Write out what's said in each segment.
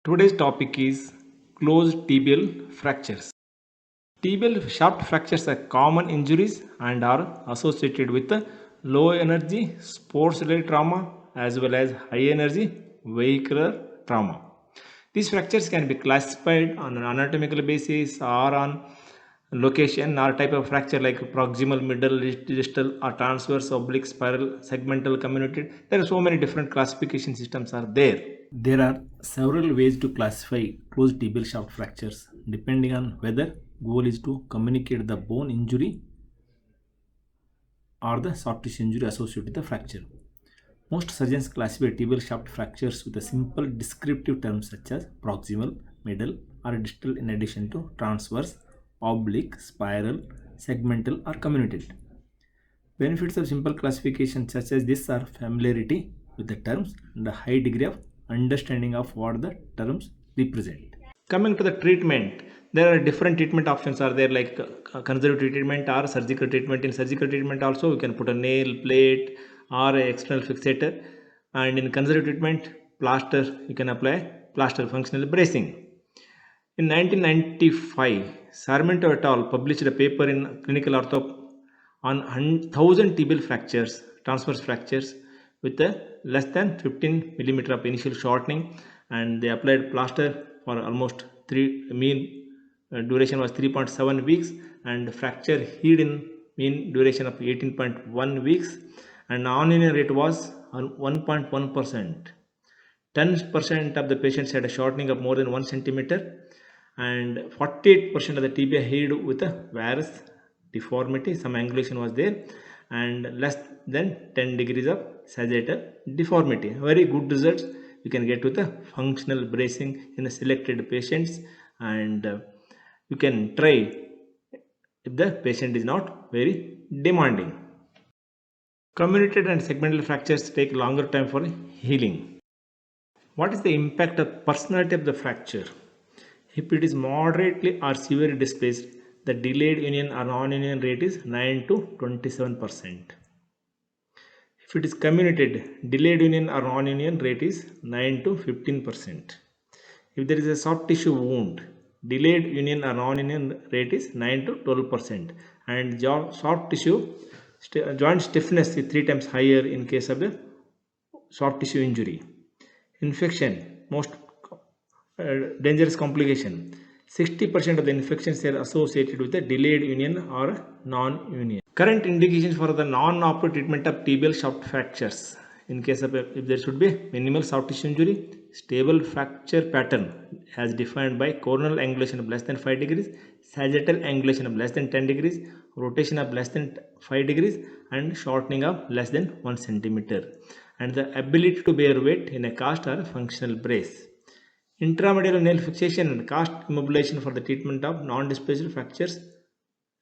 Today's topic is closed tibial fractures. Tibial shaft fractures are common injuries and are associated with low energy sports related trauma as well as high energy vehicular trauma. These fractures can be classified on an anatomical basis or on location or type of fracture like proximal, middle, distal or transverse, oblique, spiral, segmental, comminuted. There are so many different classification systems are there. There are several ways to classify closed tibial shaft fractures depending on whether goal is to communicate the bone injury or the soft tissue injury associated with the fracture. Most surgeons classify tibial shaft fractures with a simple descriptive terms such as proximal, middle or distal in addition to transverse, oblique, spiral, segmental or comminuted. Benefits of simple classification such as this are familiarity with the terms and a high degree of understanding of what the terms represent. Coming to the treatment, there are different treatment options are there like conservative treatment or surgical treatment. In surgical treatment also you can put a nail, plate or a external fixator, and in conservative treatment plaster you can apply plaster functional bracing. In 1995, Sarmento et al. Published a paper in Clinical Ortho on 1000 tibial fractures, transverse fractures with a less than 15 millimeter of initial shortening, and they applied plaster for almost mean duration was 3.7 weeks, and fracture healed in mean duration of 18.1 weeks, and non-linear rate was 1.1%. 10% of the patients had a shortening of more than 1 centimeter, and 48% of the tibia healed with a varus deformity, some angulation was there, and less than 10 degrees of sagittal deformity. Very good results you can get with the functional bracing in the selected patients, and you can try if the patient is not very demanding. Comminuted and segmental fractures take longer time for healing. What is the impact of personality of the fracture? If it is moderately or severely displaced, the delayed union or non-union rate is 9 to 27%. If it is comminuted, delayed union or non-union rate is 9 to 15%. If there is a soft tissue wound, delayed union or non-union rate is 9 to 12%, and soft tissue joint stiffness is 3 times higher in case of the soft tissue injury. Infection, most dangerous complication. 60% of the infections are associated with a delayed union or non-union. Current indications for the non-operative treatment of tibial shaft fractures. In case of if there should be minimal soft tissue injury, stable fracture pattern as defined by coronal angulation of less than 5 degrees, sagittal angulation of less than 10 degrees, rotation of less than 5 degrees, and shortening of less than 1 centimeter, and the ability to bear weight in a cast or functional brace. Intramedullary nail fixation and cast immobilization for the treatment of non-displaced fractures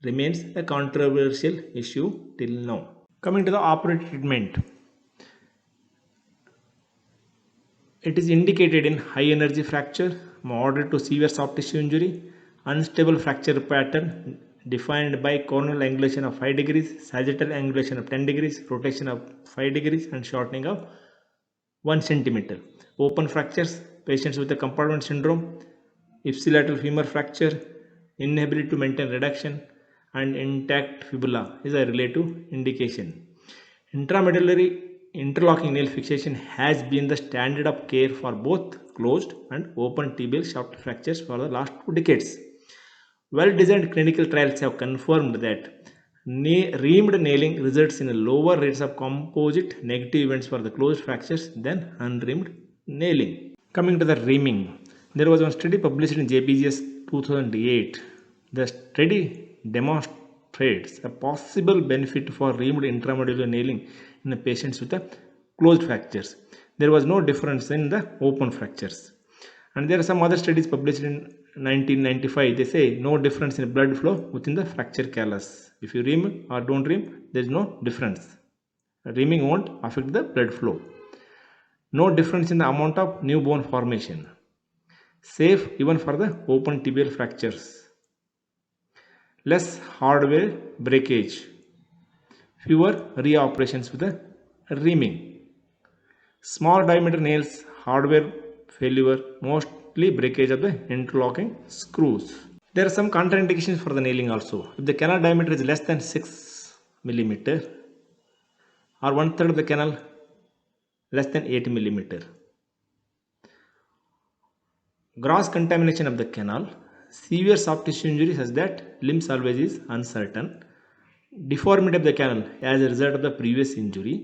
remains a controversial issue till now. Coming to the operative treatment, it is indicated in high energy fracture, moderate to severe soft tissue injury, unstable fracture pattern defined by coronal angulation of 5 degrees, sagittal angulation of 10 degrees, rotation of 5 degrees, and shortening of 1 centimeter. Open fractures, patients with a compartment syndrome, ipsilateral femur fracture, inability to maintain reduction, and intact fibula is a relative indication. Intramedullary interlocking nail fixation has been the standard of care for both closed and open tibial shaft fractures for the last 2 decades. Well-designed clinical trials have confirmed that reamed nailing results in lower rates of composite negative events for the closed fractures than unreamed nailing. Coming to the reaming, there was one study published in JBJS 2008. The study demonstrates a possible benefit for reamed intramedullary nailing in the patients with the closed fractures. There was no difference in the open fractures. And there are some other studies published in 1995. They say no difference in blood flow within the fracture callus. If you ream or don't ream, there is no difference. Reaming won't affect the blood flow. No difference in the amount of new bone formation. Safe even for the open tibial fractures. Less hardware breakage. Fewer reoperations with the reaming. Small diameter nails, hardware failure, most shortly breakage of the interlocking screws. There are some contraindications for the nailing also. If the canal diameter is less than 6 millimeter or 1/3 of the canal less than 8 millimeter. Gross contamination of the canal, severe soft tissue injury such that limb salvage is uncertain, deformity of the canal as a result of the previous injury,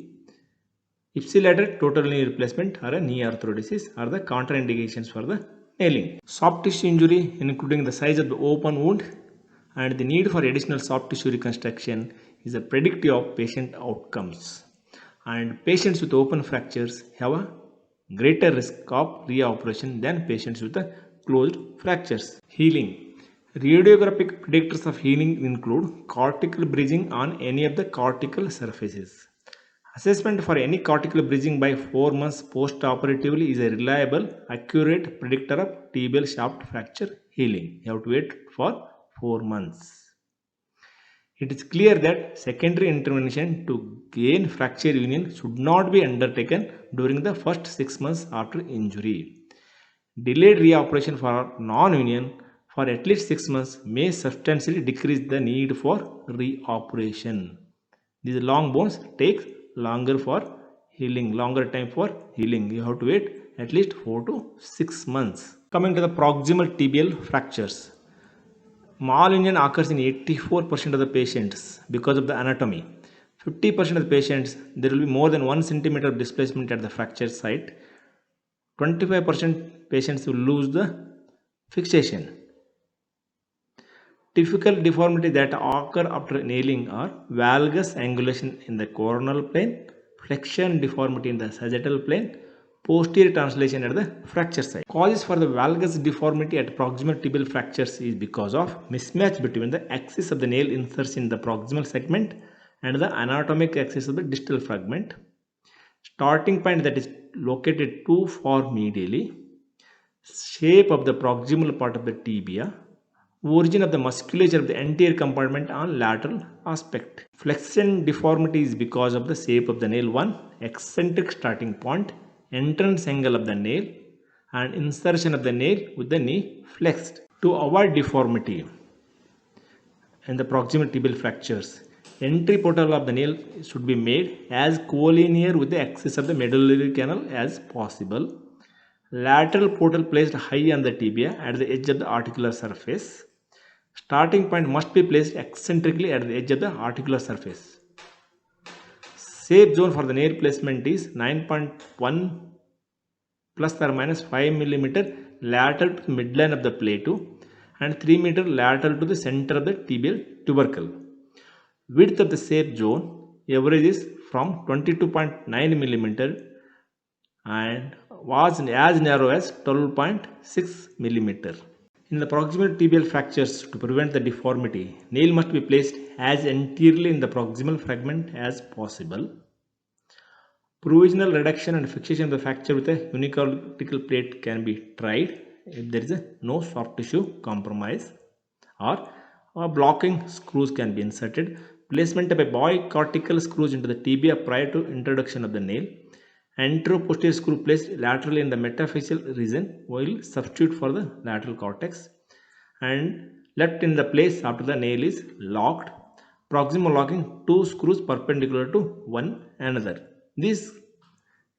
ipsilateral total knee replacement or a knee arthrodesis are the contraindications for the nailing. Soft tissue injury, including the size of the open wound and the need for additional soft tissue reconstruction, is a predictive of patient outcomes. And patients with open fractures have a greater risk of reoperation than patients with the closed fractures. Healing. Radiographic predictors of healing include cortical bridging on any of the cortical surfaces. Assessment for any cortical bridging by 4 months post-operatively is a reliable, accurate predictor of tibial shaft fracture healing. You have to wait for 4 months. It is clear that secondary intervention to gain fracture union should not be undertaken during the first 6 months after injury. Delayed reoperation for non-union for at least 6 months may substantially decrease the need for reoperation. These long bones take longer time for healing. You have to wait at least 4 to 6 months. Coming to the proximal tibial fractures. Malunion occurs in 84% of the patients because of the anatomy. 50% of the patients, there will be more than 1 centimeter of displacement at the fracture site. 25% patients will lose the fixation. Typical deformities that occur after nailing are valgus angulation in the coronal plane, flexion deformity in the sagittal plane, posterior translation at the fracture site. Causes for the valgus deformity at proximal tibial fractures is because of mismatch between the axis of the nail insertion in the proximal segment and the anatomic axis of the distal fragment. Starting point that is located too far medially, shape of the proximal part of the tibia, origin of the musculature of the anterior compartment on lateral aspect. Flexion deformity is because of the shape of the nail 1, eccentric starting point, entrance angle of the nail and insertion of the nail with the knee flexed. To avoid deformity in the proximal tibial fractures, entry portal of the nail should be made as collinear with the axis of the medullary canal as possible. Lateral portal placed high on the tibia at the edge of the articular surface. Starting point must be placed eccentrically at the edge of the articular surface. Safe zone for the nail placement is 9.1 plus or minus 5 millimeter lateral to the midline of the plateau and 3 meter lateral to the center of the tibial tubercle. Width of the safe zone average is from 22.9 millimeter and was as narrow as 12.6 millimeter. In the proximal tibial fractures, to prevent the deformity, nail must be placed as anteriorly in the proximal fragment as possible. Provisional reduction and fixation of the fracture with a unicortical plate can be tried if there is no soft tissue compromise, or blocking screws can be inserted. Placement of a bicortical screws into the tibia prior to introduction of the nail. Anteroposterior screw placed laterally in the metaphyseal region will substitute for the lateral cortex and left in the place after the nail is locked. Proximal locking 2 screws perpendicular to one another. These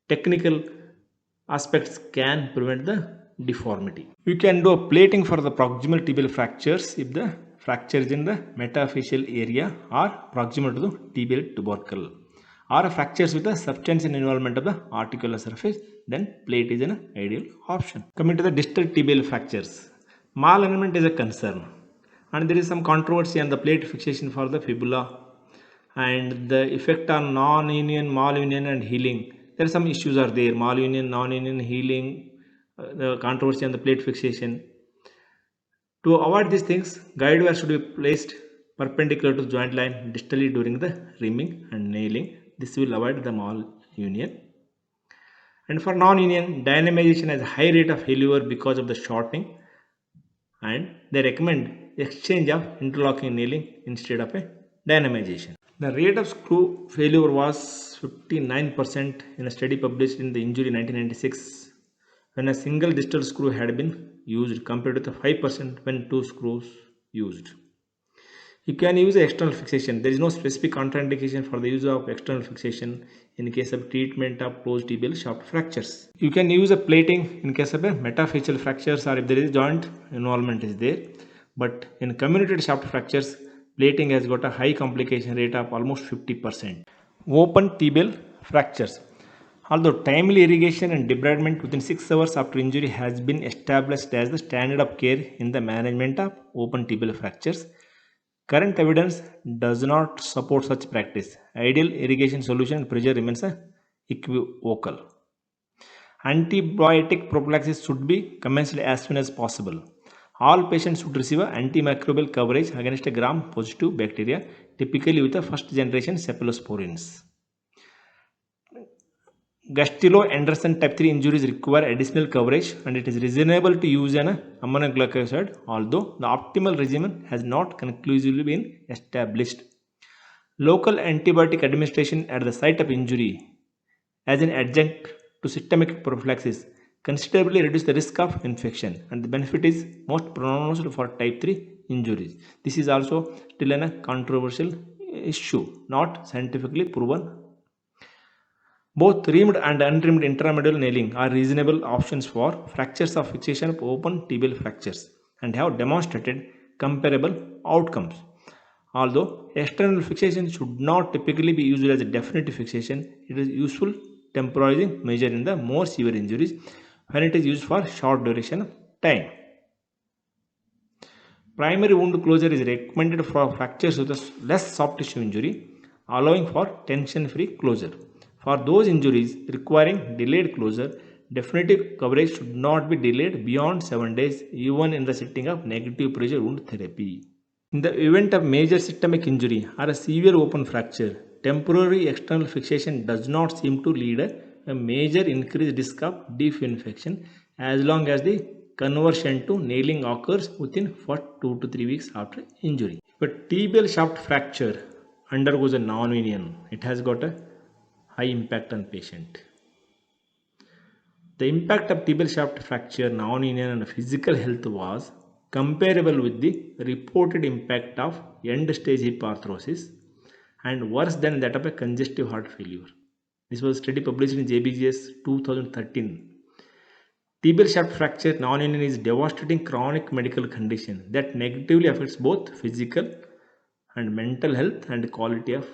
technical aspects can prevent the deformity. You can do a plating for the proximal tibial fractures if the fracture is in the metaphyseal area or proximal to the tibial tubercle, or fractures with a substantial involvement of the articular surface, then plate is an ideal option. Coming to the distal tibial fractures, malalignment is a concern and there is some controversy on the plate fixation for the fibula and the effect on non-union, malunion and healing. There are some issues are there, malunion, non-union, healing, the controversy on the plate fixation. To avoid these things, guide wire should be placed perpendicular to the joint line distally during the rimming and nailing. This will avoid the malunion. And for non-union, dynamization has a high rate of failure because of the shortening, and they recommend exchange of interlocking nailing instead of a dynamization. The rate of screw failure was 59% in a study published in the Injury 1996 when a single distal screw had been used compared to the 5% when 2 screws used. You can use external fixation. There is no specific contraindication for the use of external fixation in case of treatment of closed tibial shaft fractures. You can use a plating in case of a metaphyseal fractures or if there is joint involvement is there. But in comminuted shaft fractures, plating has got a high complication rate of almost 50%. Open tibial fractures. Although timely irrigation and debridement within 6 hours after injury has been established as the standard of care in the management of open tibial fractures, current evidence does not support such practice. Ideal irrigation solution and pressure remains equivocal. Antibiotic prophylaxis should be commenced as soon as possible. All patients should receive antimicrobial coverage against a gram-positive bacteria, typically with the first generation cephalosporins. Gastello-Anderson type 3 injuries require additional coverage and it is reasonable to use an ammonium glycoside, although the optimal regimen has not conclusively been established. Local antibiotic administration at the site of injury as an adjunct to systemic prophylaxis considerably reduce the risk of infection and the benefit is most pronounced for type 3 injuries. This is also still a controversial issue, not scientifically proven. Both rimmed and unrimmed intramedullary nailing are reasonable options for fractures of fixation of open tibial fractures and have demonstrated comparable outcomes. Although external fixation should not typically be used as a definitive fixation, it is useful temporizing measure in the more severe injuries when it is used for short duration of time. Primary wound closure is recommended for fractures with a less soft tissue injury, allowing for tension-free closure. For those injuries requiring delayed closure, definitive coverage should not be delayed beyond 7 days, even in the setting of negative pressure wound therapy. In the event of major systemic injury or a severe open fracture, temporary external fixation does not seem to lead a major increased risk of deep infection as long as the conversion to nailing occurs within 2 to 3 weeks after injury. If a tibial shaft fracture undergoes a non-union, it has got a high impact on patient. The impact of tibial shaft fracture, non-union on physical health was comparable with the reported impact of end-stage hip arthrosis and worse than that of a congestive heart failure. This was a study published in JBJS 2013. Tibial shaft fracture non-union is a devastating chronic medical condition that negatively affects both physical and mental health and quality of